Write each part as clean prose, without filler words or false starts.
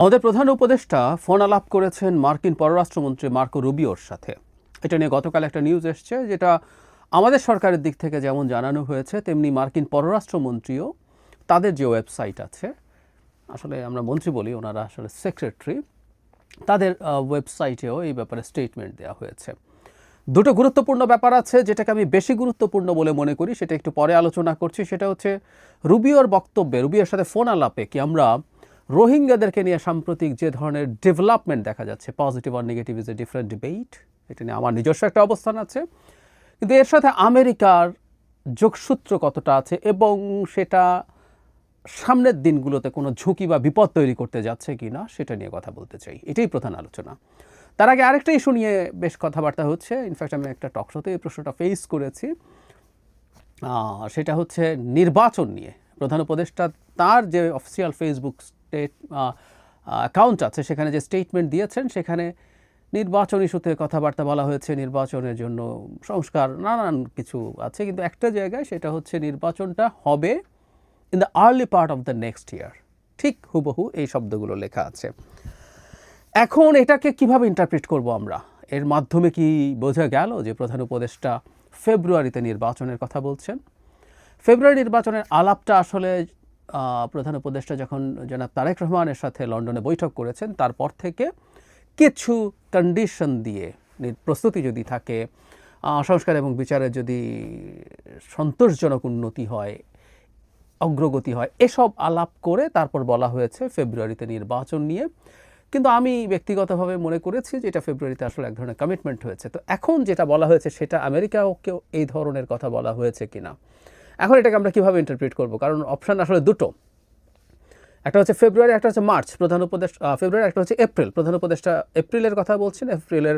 আমাদের প্রধান উপদেষ্টা ফোন আলাপ করেছেন মার্কিন পররাষ্ট্রমন্ত্রী মার্কো রুবিওর সাথে। এটা নিয়ে গতকাল একটা নিউজ এসছে, যেটা আমাদের সরকারের দিক থেকে যেমন জানানো হয়েছে, তেমনি মার্কিন পররাষ্ট্রমন্ত্রীও তাদের যে ওয়েবসাইট আছে, আসলে আমরা মন্ত্রী বলি, ওনারা আসলে সেক্রেটারি, তাদের ওয়েবসাইটেও এই ব্যাপারে স্টেটমেন্ট দেওয়া হয়েছে। দুটো গুরুত্বপূর্ণ ব্যাপার আছে, যেটাকে আমি বেশি গুরুত্বপূর্ণ বলে মনে করি, সেটা একটু পরে আলোচনা করছি। সেটা হচ্ছে রুবিওর বক্তব্যে, রুবিওর সাথে ফোন আলাপে কি আমরা রোহিঙ্গাদেরকে নিয়ে সাম্প্রতিক যে ধরনের ডেভেলপমেন্ট দেখা যাচ্ছে, পজিটিভ আর negative is a different debate, এটা নিয়ে আমার নিজস্ব একটা অবস্থান আছে, কিন্তু এর সাথে আমেরিকার যোগসূত্র কতটা আছে এবং সেটা সামনের দিনগুলোতে কোনো ঝুঁকি বা বিপদ তৈরি করতে যাচ্ছে কি না, সেটা নিয়ে কথা বলতে চাই। এটাই প্রধান আলোচনা। তার আগে আরেকটা ইস্যু নিয়ে বেশ কথাবার্তা হচ্ছে। ইনফ্যাক্ট আমি একটা টকশোতে এই প্রশ্নটা ফেস করেছি, সেটা হচ্ছে নির্বাচন নিয়ে। প্রধান উপদেষ্টা তার যে অফিসিয়াল ফেসবুক অ্যাকাউন্ট আছে, সেখানে যে স্টেটমেন্ট দিয়েছেন, সেখানে নির্বাচন ইস্যুতে কথাবার্তা বলা হয়েছে, নির্বাচনের জন্য সংস্কার, নানান কিছু আছে, কিন্তু একটা জায়গায় সেটা হচ্ছে নির্বাচনটা হবে in the early part of the next year, ঠিক হুবহু এই শব্দগুলো লেখা আছে। এখন এটাকে কিভাবে ইন্টারপ্রিট করব আমরা? এর মাধ্যমে কি বোঝা গেল যে প্রধান উপদেষ্টা ফেব্রুয়ারিতে নির্বাচনের কথা বলছেন? ফেব্রুয়ারি নির্বাচনের আলাপটা আসলে প্রধান উপদেষ্টা যখন জনাব তারেক রহমানের সাথে লন্ডনে বৈঠক করেছেন, তারপর থেকে কিছু কন্ডিশন দিয়ে, প্রস্তুতি যদি থাকে, সংস্কার এবং বিচারের যদি সন্তোষজনক উন্নতি হয়, অগ্রগতি হয়, এসব আলাপ করে তারপর বলা হয়েছে ফেব্রুয়ারিতে নির্বাচন নিয়ে। কিন্তু আমি ব্যক্তিগতভাবে মনে করেছি যে এটা ফেব্রুয়ারিতে আসলে এক ধরনের কমিটমেন্ট হয়েছে। তো এখন যেটা বলা হয়েছে, সেটা আমেরিকাকেও এই ধরনের কথা বলা হয়েছে কিনা, এখন এটাকে আমরা কীভাবে ইন্টারপ্রিট করব? কারণ অপশান আসলে দুটো, একটা হচ্ছে ফেব্রুয়ারি, একটা হচ্ছে মার্চ। প্রধান উপদেষ্টা ফেব্রুয়ারি, একটা হচ্ছে এপ্রিল। প্রধান উপদেষ্টা এপ্রিলের কথা বলছেন, এপ্রিলের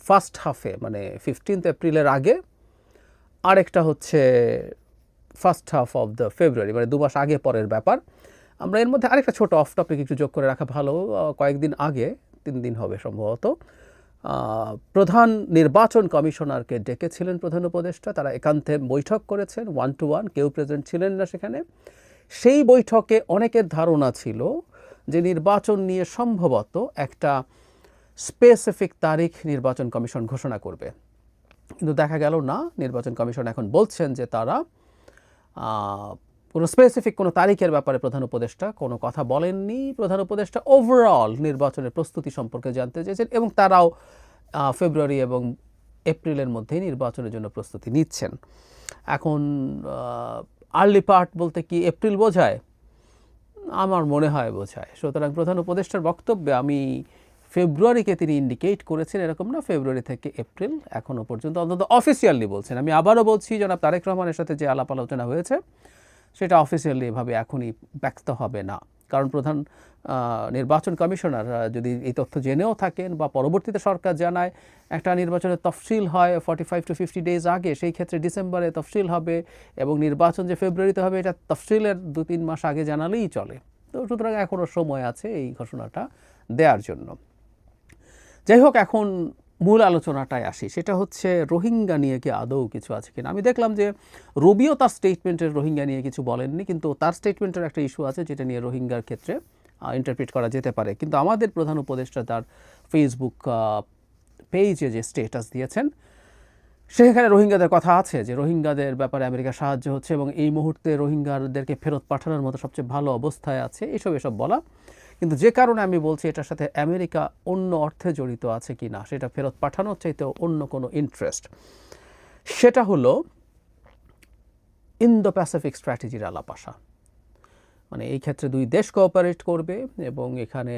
ফার্স্ট হাফে, মানে 15 এপ্রিলের আগে। আরেকটা হচ্ছে ফার্স্ট হাফ অফ দ্য ফেব্রুয়ারি, মানে 2 মাস আগে পরের ব্যাপার। আমরা এর মধ্যে আরেকটা ছোট অফ টপিক একটু যোগ করে রাখা ভালো। কয়েকদিন আগে, 3 দিন হবে সম্ভবত, প্রধান নির্বাচন কমিশনারকে ডেকেছিলেন প্রধান উপদেষ্টা। তারা একান্তে বৈঠক করেছেন, 1-to-1, কেউ প্রেজেন্ট ছিলেন না সেখানে। সেই বৈঠকে অনেকের ধারণা ছিল যে নির্বাচন নিয়ে সম্ভবত একটা স্পেসিফিক তারিখ নির্বাচন কমিশন ঘোষণা করবে, কিন্তু দেখা গেল না। নির্বাচন কমিশন এখন বলছেন যে তারা কোনো স্পেসিফিক কোনো তারিখের ব্যাপারে প্রধান উপদেষ্টা কোনো কথা বলেননি। প্রধান উপদেষ্টা ওভারঅল নির্বাচনের প্রস্তুতি সম্পর্কে জানতে চেয়েছেন এবং তারাও ফেব্রুয়ারি এবং এপ্রিলের মধ্যেই নির্বাচনের জন্য প্রস্তুতি নিচ্ছেন। এখন আর্লি পার্ট বলতে কি এপ্রিল বোঝায়? আমার মনে হয় বোঝায়। সুতরাং প্রধান উপদেষ্টার বক্তব্যে আমি ফেব্রুয়ারিকে তিনি ইন্ডিকেট করেছেন এরকম না, ফেব্রুয়ারি থেকে এপ্রিল এখনও পর্যন্ত অন্তত অফিসিয়ালি বলছেন। আমি আবারও বলছি, জনাব তারেক রহমানের সাথে যে আলাপ আলোচনা হয়েছে, সেটা অফিসিয়ালি এভাবে এখনই ব্যক্ত হবে না। কারণ প্রধান নির্বাচন কমিশনার যদি এই তথ্য জেনেও থাকেন বা পরবর্তীতে সরকার জানায় একটা নির্বাচনের তফসিল হয় 45 to 50 ডেজ আগে, সেই ক্ষেত্রে ডিসেম্বরে তফসিল হবে এবং নির্বাচন যে ফেব্রুয়ারিতে হবে, এটা তফসিলের 2-3 মাস আগে জানালেই চলে। তো সুতরাং এখনও সময় আছে এই ঘোষণাটা দেওয়ার জন্য। যাই হোক, এখন মূল আলোচনাটায় আসি। সেটা হচ্ছে রোহিঙ্গা নিয়ে কি আদৌ কিছু আছে কিনা। আমি দেখলাম যে রুবিও তার স্টেটমেন্টের রোহিঙ্গা নিয়ে কিছু বলেননি, কিন্তু তার স্টেটমেন্টের একটা ইস্যু আছে যেটা নিয়ে রোহিঙ্গার ক্ষেত্রে ইন্টারপ্রিট করা যেতে পারে। কিন্তু আমাদের প্রধান উপদেষ্টা তার ফেসবুক পেজে যে স্ট্যাটাস দিয়েছেন, সেখানে রোহিঙ্গাদের কথা আছে, যে রোহিঙ্গাদের ব্যাপারে আমেরিকা সাহায্য হচ্ছে এবং এই মুহূর্তে রোহিঙ্গাদেরকে ফেরত পাঠানোর মতো সবচেয়ে ভালো অবস্থায় আছে, এসব বলা। কিন্তু যে কারণে আমি বলছি এটার সাথে আমেরিকা অন্য অর্থে জড়িত আছে কি না, সেটা ফেরত পাঠানোর চাইতেও অন্য কোনো ইন্টারেস্ট, সেটা হলো ইন্দো প্যাসিফিক স্ট্র্যাটেজির আলাপ আসা। মানে এই ক্ষেত্রে 2 দেশ কোঅপারেট করবে এবং এখানে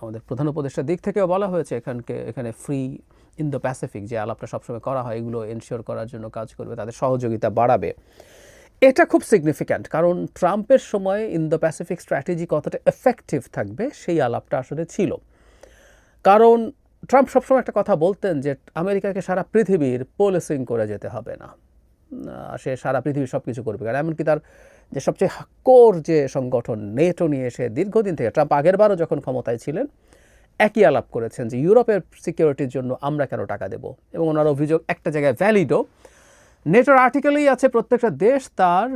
আমাদের প্রধান উপদেষ্টার দিক থেকেও বলা হয়েছে এখানে ফ্রি ইন্দো প্যাসিফিক যে আলাপটা সবসময় করা হয়, এগুলো এনশিওর করার জন্য কাজ করবে, তাদের সহযোগিতা বাড়াবে। এটা খুব সিগনিফিক্যান্ট, কারণ ট্রাম্পের সময় ইন্দো প্যাসিফিক স্ট্র্যাটেজি কতটা এফেক্টিভ থাকবে সেই আলাপটা আসলে ছিল। কারণ ট্রাম্প সবসময় একটা কথা বলতেন যে আমেরিকাকে সারা পৃথিবীর পলিসিং করে যেতে হবে না, সে সারা পৃথিবীর সব কিছু করবে। কারণ এমনকি তার যে সবচেয়ে কোর যে সংগঠন নেটো নিয়ে এসে দীর্ঘদিন থেকে, ট্রাম্প আগেরবারও যখন ক্ষমতায় ছিলেন একই আলাপ করেছেন যে ইউরোপের সিকিউরিটির জন্য আমরা কেন টাকা দেব, এবং ওনার অভিযোগ একটা জায়গায় ভ্যালিডও। নেটোর আর্টিকেলেই আছে প্রত্যেকটা দেশ তার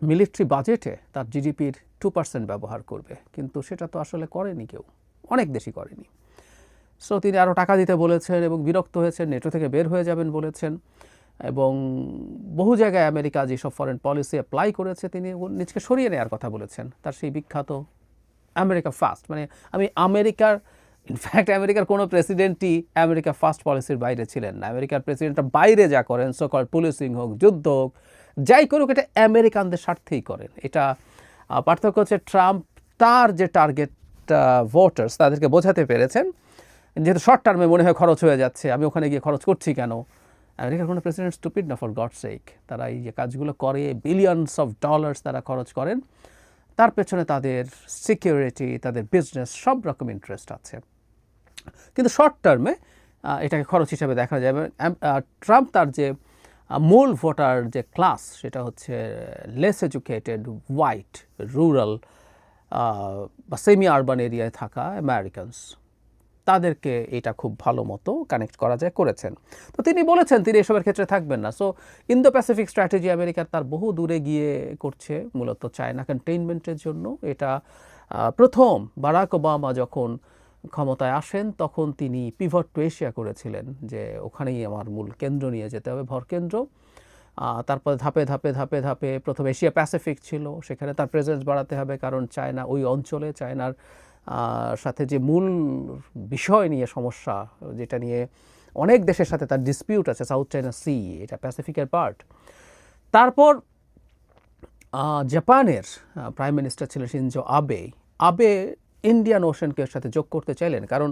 মিলিটারি বাজেটে তার জিডিপির 2% ব্যবহার করবে, কিন্তু সেটা তো আসলে করেনি কেউ, অনেক দেশই করেনি। সো তিনি আরও টাকা দিতে বলেছেন এবং বিরক্ত হয়েছেন, নেটো থেকে বের হয়ে যাবেন বলেছেন, এবং বহু জায়গায় আমেরিকা যেসব ফরেন পলিসি অ্যাপ্লাই করেছে তিনি নিজকে সরিয়ে নেওয়ার কথা বলেছেন। তার সেই বিখ্যাত আমেরিকা ফার্স্ট, মানে আমেরিকার ইনফ্যাক্ট আমেরিকার কোনো প্রেসিডেন্টই আমেরিকা ফার্স্ট পলিসির বাইরে ছিলেন না। আমেরিকার প্রেসিডেন্টরা বাইরে যা করেন, সকল পুলিশিং হোক, যুদ্ধ হোক, যাই করুক, এটা আমেরিকানদের স্বার্থেই করেন। এটা পার্থক্য হচ্ছে ট্রাম্প তার যে টার্গেট ভোটার্স তাদেরকে বোঝাতে পেরেছেন, যেহেতু শর্ট টার্মে মনে হয় খরচ হয়ে যাচ্ছে, আমি ওখানে গিয়ে খরচ করছি কেন। আমেরিকার কোনো প্রেসিডেন্ট স্টুপিড না, ফর গড সেক। তারা এই যে কাজগুলো করে, বিলিয়নস অফ ডলার্স তারা খরচ করেন, তার পেছনে তাদের সিকিউরিটি, তাদের বিজনেস, সব রকম ইন্টারেস্ট আছে। কিন্তু শর্ট টার্মে এটাকে খরচ হিসাবে দেখা যাবে। ট্রাম্প তার যে মূল ভোটার যে ক্লাস, সেটা হচ্ছে লেস এডুকেটেড, হোয়াইট, রুরাল বা সেমি আরবান এরিয়ায় থাকা আমেরিকানস, তাদেরকে এটা খুব ভালো মতো কানেক্ট করা যায় করেছেন। তো তিনি বলেছেন তিনি এসবের ক্ষেত্রে থাকবেন না। সো ইন্দো প্যাসিফিক স্ট্র্যাটেজি আমেরিকার তার বহু দূরে গিয়ে করছে, মূলত চায়না কন্টেইনমেন্টের জন্য। এটা প্রথম বারাক ওবামা যখন ক্ষমতায় আসেন তখন তিনি পিভট টু এশিয়া করেছিলেন, যে ওখানেই আমার মূল কেন্দ্র নিয়ে যেতে হবে, ভরকেন্দ্র। তারপরে ধাপে ধাপে ধাপে ধাপে প্রথম এশিয়া প্যাসিফিক ছিল, সেখানে তার প্রেজেন্স বাড়াতে হবে, কারণ চায়না ওই অঞ্চলে, চায়নার সাথে যে মূল বিষয় নিয়ে সমস্যা, যেটা নিয়ে অনেক দেশের সাথে তার ডিসপিউট আছে, সাউথ চায়না সি, এটা প্যাসিফিকের পার্ট। তারপর জাপানের প্রাইম মিনিস্টার ছিলেন শিনজো আবে। আবে ইন্ডিয়ান ওশানকে এর সাথে যোগ করতে চাইলেন, কারণ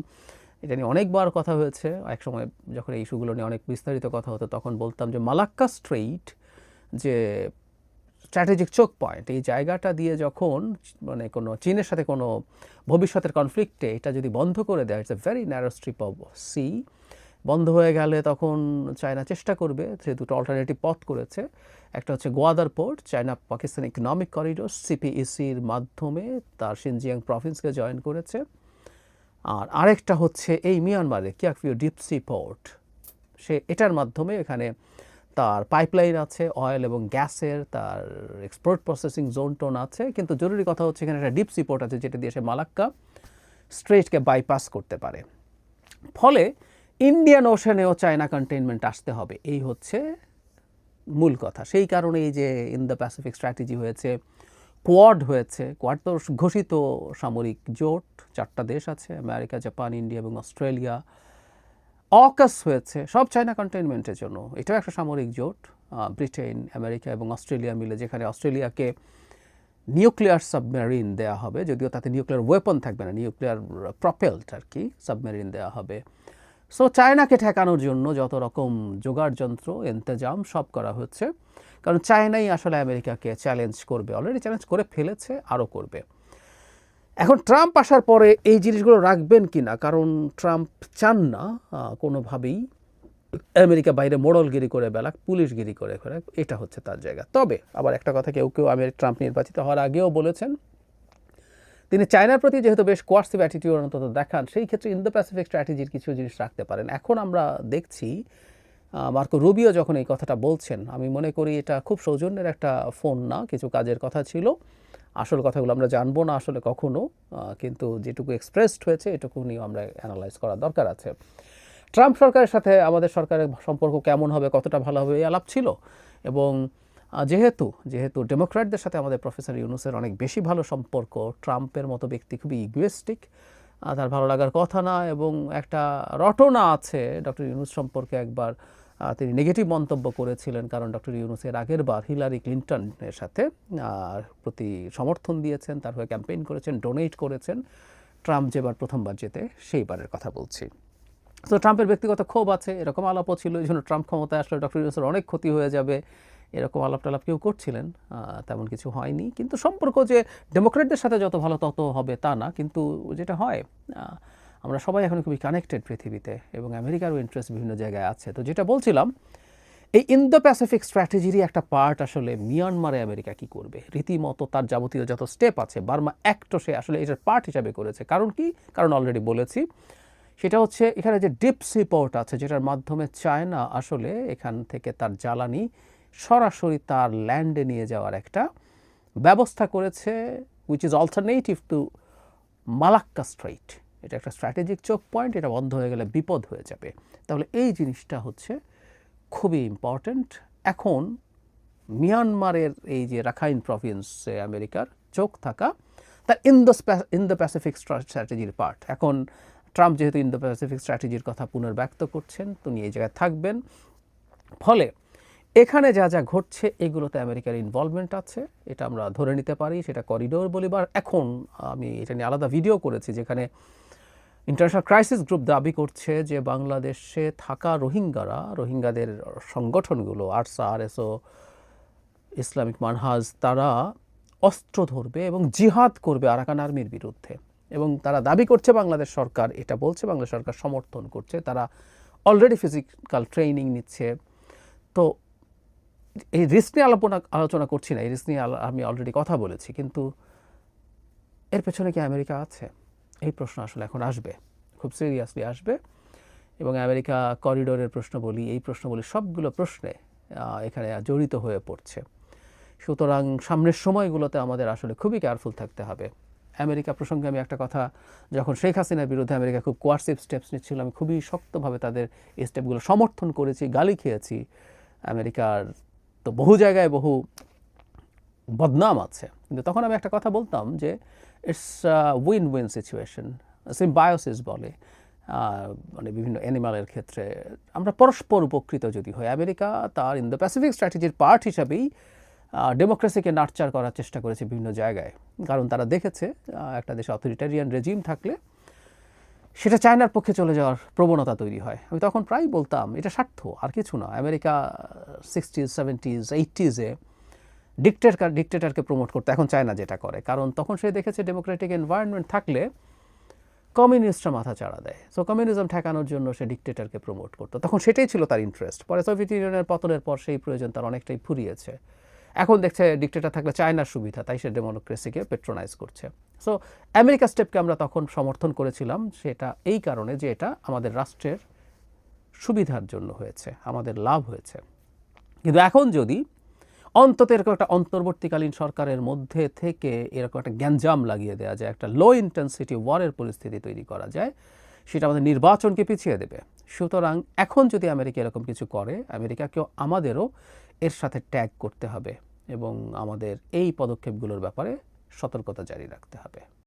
এটা নিয়ে অনেকবার কথা হয়েছে। একসময় যখন এই ইস্যুগুলো নিয়ে অনেক বিস্তারিত কথা হতো তখন বলতাম যে মালাক্কা স্ট্রেইট যে স্ট্র্যাটেজিক চোক পয়েন্ট, এই জায়গাটা দিয়ে যখন মানে কোনো চীনের সাথে কোনো ভবিষ্যতের কনফ্লিক্টে এটা যদি বন্ধ করে দেয়, it's a very narrow strip of sea, বন্ধ হয়ে গেলে তখন চায়না চেষ্টা করবে, সে দুটো অল্টারনেটিভ পথ করেছে। একটা হচ্ছে Gwadar port, China Pakistan economic corridor সিপিইসির মাধ্যমে তার শিনজিয়াং প্রভিন্সকে জয়েন করেছে। আর আরেকটা হচ্ছে এই মিয়ানমারে কিয়াকফিউ ডিপসি পোর্ট, সে এটার মাধ্যমে এখানে তার পাইপলাইন আছে, অয়েল এবং গ্যাসের, তার এক্সপোর্ট প্রসেসিং জোন টোন আছে। কিন্তু জরুরি কথা হচ্ছে এখানে একটা ডিপসি পোর্ট আছে, যেটা দিয়ে সে মালাক্কা স্ট্রেটকে বাইপাস করতে পারে। ফলে ইন্ডিয়ান ওশানেও চায়না কন্টেইনমেন্ট আসতে হবে, এই হচ্ছে মূল কথা। সেই কারণে এই যে ইন্দো প্যাসিফিক স্ট্র্যাটেজি হয়েছে, কোয়াড হয়েছে। কোয়াড তো ঘোষিত সামরিক জোট, 4টা দেশ আছে, আমেরিকা, জাপান, ইন্ডিয়া এবং অস্ট্রেলিয়া। অকাস হয়েছে, সব চায়না কন্টেইনমেন্টের জন্য। এটাও একটা সামরিক জোট, ব্রিটেন, আমেরিকা এবং অস্ট্রেলিয়া মিলে, যেখানে অস্ট্রেলিয়াকে নিউক্লিয়ার সাবমেরিন দেওয়া হবে, যদিও তাতে নিউক্লিয়ার ওয়েপন থাকবে না, নিউক্লিয়ার প্রপেলড আর কি সাবমেরিন দেওয়া হবে। সো চায়নাকে ঠেকানোর জন্য যত রকম জোগাড় যন্ত্র, ইন্তজাম সব করা হচ্ছে, কারণ চায়নাই আসলে আমেরিকাকে চ্যালেঞ্জ করবে, অলরেডি চ্যালেঞ্জ করে ফেলেছে, আরও করবে। এখন ট্রাম্প আসার পরে এই জিনিসগুলো রাখবেন কি না, কারণ ট্রাম্প চান না কোনোভাবেই আমেরিকা বাইরে মোড়লগিরি করে বেলাক, পুলিশগিরি করে ফেরাক, এটা হচ্ছে তার জায়গা। তবে আবার একটা কথা কেউ কেউ ট্রাম্প নির্বাচিত হওয়ার আগেও বলেছেন, তিনি চায়নার প্রতি যেহেতু বেশ কোয়ার্সিভ অ্যাটিটিউড অন্তত দেখান, সেই ক্ষেত্রে ইন্দো প্যাসিফিক স্ট্র্যাটেজির কিছু জিনিস রাখতে পারেন। এখন আমরা দেখছি মার্কো রুবিও যখন এই কথাটা বলছেন, আমি মনে করি এটা খুব সৌজন্যের একটা ফোন না, কিছু কাজের কথা ছিল। আসল কথাগুলো আমরা জানবো না আসলে কখনো, কিন্তু যেটুকু এক্সপ্রেসড হয়েছে এটুকু নিয়েও আমরা অ্যানালাইজ করার দরকার আছে। ট্রাম্প সরকারের সাথে আমাদের সরকারের সম্পর্ক কেমন হবে, কতটা ভালো হবে, এই আলাপ ছিল। এবং যেহেতু ডেমোক্র্যাটদের সাথে আমাদের প্রফেসর ইউনুসের অনেক বেশি ভালো সম্পর্ক, ট্রাম্পের মতো ব্যক্তি খুবই ইগোয়েস্টিক, তার ভালো লাগার কথা না। এবং একটা রটনা আছে ডক্টর ইউনুস সম্পর্কে, একবার তিনি নেগেটিভ মন্তব্য করেছিলেন, কারণ ডক্টর ইউনুসের আগের বার হিলারি ক্লিন্টনের সাথে প্রতি সমর্থন দিয়েছেন, তার হয়ে ক্যাম্পেইন করেছেন, ডোনেট করেছেন। ট্রাম্প যেবার প্রথমবার যেতে সেইবারের কথা বলছি। তো ট্রাম্পের ব্যক্তিগত ক্ষোভ আছে, এরকম আলাপও ছিল, এই জন্য ট্রাম্প ক্ষমতায় আসলে ডক্টর ইউনুসের অনেক ক্ষতি হয়ে যাবে, এরকম আলাপ টালাপ কেউ করছিলেন। তেমন কিছু হয়নি। কিন্তু সম্পর্ক যে ডেমোক্রেটদের সাথে যত ভালো তত হবে তা না, কিন্তু যেটা হয়, আমরা সবাই এখন খুবই কানেক্টেড পৃথিবীতে, এবং আমেরিকারও ইন্টারেস্ট বিভিন্ন জায়গায় আছে। তো যেটা বলছিলাম, এই ইন্দো প্যাসিফিক স্ট্র্যাটেজিরই একটা পার্ট আসলে মিয়ানমারে আমেরিকা কি করবে, রীতিমতো তার যাবতীয় যত স্টেপ আছে, বার্মা অ্যাক্টও সে আসলে এটার পার্ট হিসাবে করেছে। কারণ কি, কারণ অলরেডি বলেছি, সেটা হচ্ছে এখানে যে ডিপ সি পোর্ট আছে, যেটার মাধ্যমে চায়না আসলে এখান থেকে তার জ্বালানি সরাসরি তার ল্যান্ডে নিয়ে যাওয়ার একটা ব্যবস্থা করেছে which is alternative to Malacca Strait. এটা একটা স্ট্র্যাটেজিক চোক পয়েন্ট, এটা বন্ধ হয়ে গেলে বিপদ হয়ে যাবে। তাহলে এই জিনিসটা হচ্ছে খুবই ইম্পর্ট্যান্ট। এখন মিয়ানমারের এই যে রাখাইন প্রভিন্সে আমেরিকার চোখ থাকা, তার ইন্দো প্যাসিফিক স্ট্র্যাটেজির পার্ট। এখন ট্রাম্প যেহেতু ইন্দো প্যাসিফিক স্ট্র্যাটেজির কথা পুনর্ব্যক্ত করছেন, তিনি এই জায়গায় থাকবেন। ফলে এখানে যা যা ঘটছে এগুলোতে আমেরিকার ইনভলভমেন্ট আছে, এটা আমরা ধরে নিতে পারি। সেটা করিডোর বলিবার, এখন আমি এটা নিয়ে আলাদা ভিডিও করেছি যেখানে ইন্টারন্যাশনাল ক্রাইসিস গ্রুপ দাবি করছে যে বাংলাদেশে থাকা রোহিঙ্গাদের সংগঠনগুলো আরসা, আরএসও, ইসলামিক মানহাজ, তারা অস্ত্র ধরবে এবং জিহাদ করবে আরাকান আর্মির বিরুদ্ধে। এবং তারা দাবি করছে, বাংলাদেশ সরকার এটা বলছে, বাংলাদেশ সরকার সমর্থন করছে, তারা অলরেডি ফিজিক্যাল ট্রেনিং নিচ্ছে। তো এই রিস্ক নিয়ে আলোচনা করছি না, এই রিস্ক নিয়ে আমি অলরেডি কথা বলেছি, কিন্তু এর পেছনে কি আমেরিকা আছে? এই প্রশ্ন আসলে এখন আসবে, খুব সিরিয়াসলি আসবে। এবং আমেরিকা করিডোরের প্রশ্ন বলি, এই প্রশ্ন বলি, সবগুলো প্রশ্নে এখানে জড়িত হয়ে পড়ছে। সুতরাং সামনের সময়গুলোতে আমাদের আসলে খুবই কেয়ারফুল থাকতে হবে। আমেরিকা প্রসঙ্গে আমি একটা কথা, যখন শেখ হাসিনার বিরুদ্ধে আমেরিকা খুব কোয়ার্সিভ স্টেপস নিচ্ছিল, আমি খুবই শক্তভাবে তাদের এই স্টেপগুলো সমর্থন করেছি, গালি খেয়েছি। আমেরিকার তো বহু জায়গায় বহু বদনাম আছে, কিন্তু তখন আমি একটা কথা বলতাম যে it's win win situation, symbiosis বলে, মানে বিভিন্ন অ্যানিমালের ক্ষেত্রে আমরা পরস্পর উপকৃত যদি হয়। আমেরিকা তার ইন্দো প্যাসিফিক স্ট্র্যাটেজির পার্ট হিসাবেই ডেমোক্রেসিকে নার্চার করার চেষ্টা করেছে বিভিন্ন জায়গায়, কারণ তারা দেখেছে একটা দেশে অথরিটারিয়ান রেজিম থাকলে সেটা চায়নার পক্ষে চলে যাওয়ার প্রবণতা তৈরি হয়। আমি তখন প্রায় বলতাম এটা স্বার্থ, আর কিছু না। আমেরিকা 60s, 70s, 80s-এ ডিকটেটরকে প্রমোট করতে, এখন চায়না যেটা করে, কারণ তখন সে দেখেছে ডেমোক্রেটিক এনভায়রনমেন্ট থাকলে কমিউনিস্টরা মাথা চাড়া দেয়। সো কমিউনিজম ঠেকানোর জন্য সে ডিকটেটরকে প্রমোট করতো, তখন সেটাই ছিল তার ইন্টারেস্ট। পরে সোভিয়েত ইউনিয়নের পতনের পর সেই প্রয়োজন তার অনেকটাই ফুরিয়েছে। এখন দেখছে ডিকটেটর থাকলে চায়নার সুবিধা, তাই সে ডেমোক্রেসিকে পেট্রোনাইজ করছে। সো আমেরিকা স্টেপকে আমরা তখন সমর্থন করেছিলাম, সেটা এই কারণে যে এটা আমাদের রাষ্ট্রের সুবিধার জন্য হয়েছে, আমাদের লাভ হয়েছে। কিন্তু এখন যদি অন্তত এরকম একটা অন্তর্বর্তীকালীন সরকারের মধ্যে থেকে এরকম একটা গ্যাঞ্জাম লাগিয়ে দেওয়া যায়, একটা লো ইন্টেন্সিটি ওয়ারের পরিস্থিতি তৈরি করা যায়, সেটা আমাদের নির্বাচনকে পিছিয়ে দেবে। সুতরাং এখন যদি আমেরিকা এরকম কিছু করে, আমেরিকাকেও আমাদেরও এর সাথে ট্যাগ করতে হবে এবং আমাদের এই পদক্ষেপগুলোর ব্যাপারে সতর্কতা জারি রাখতে হবে।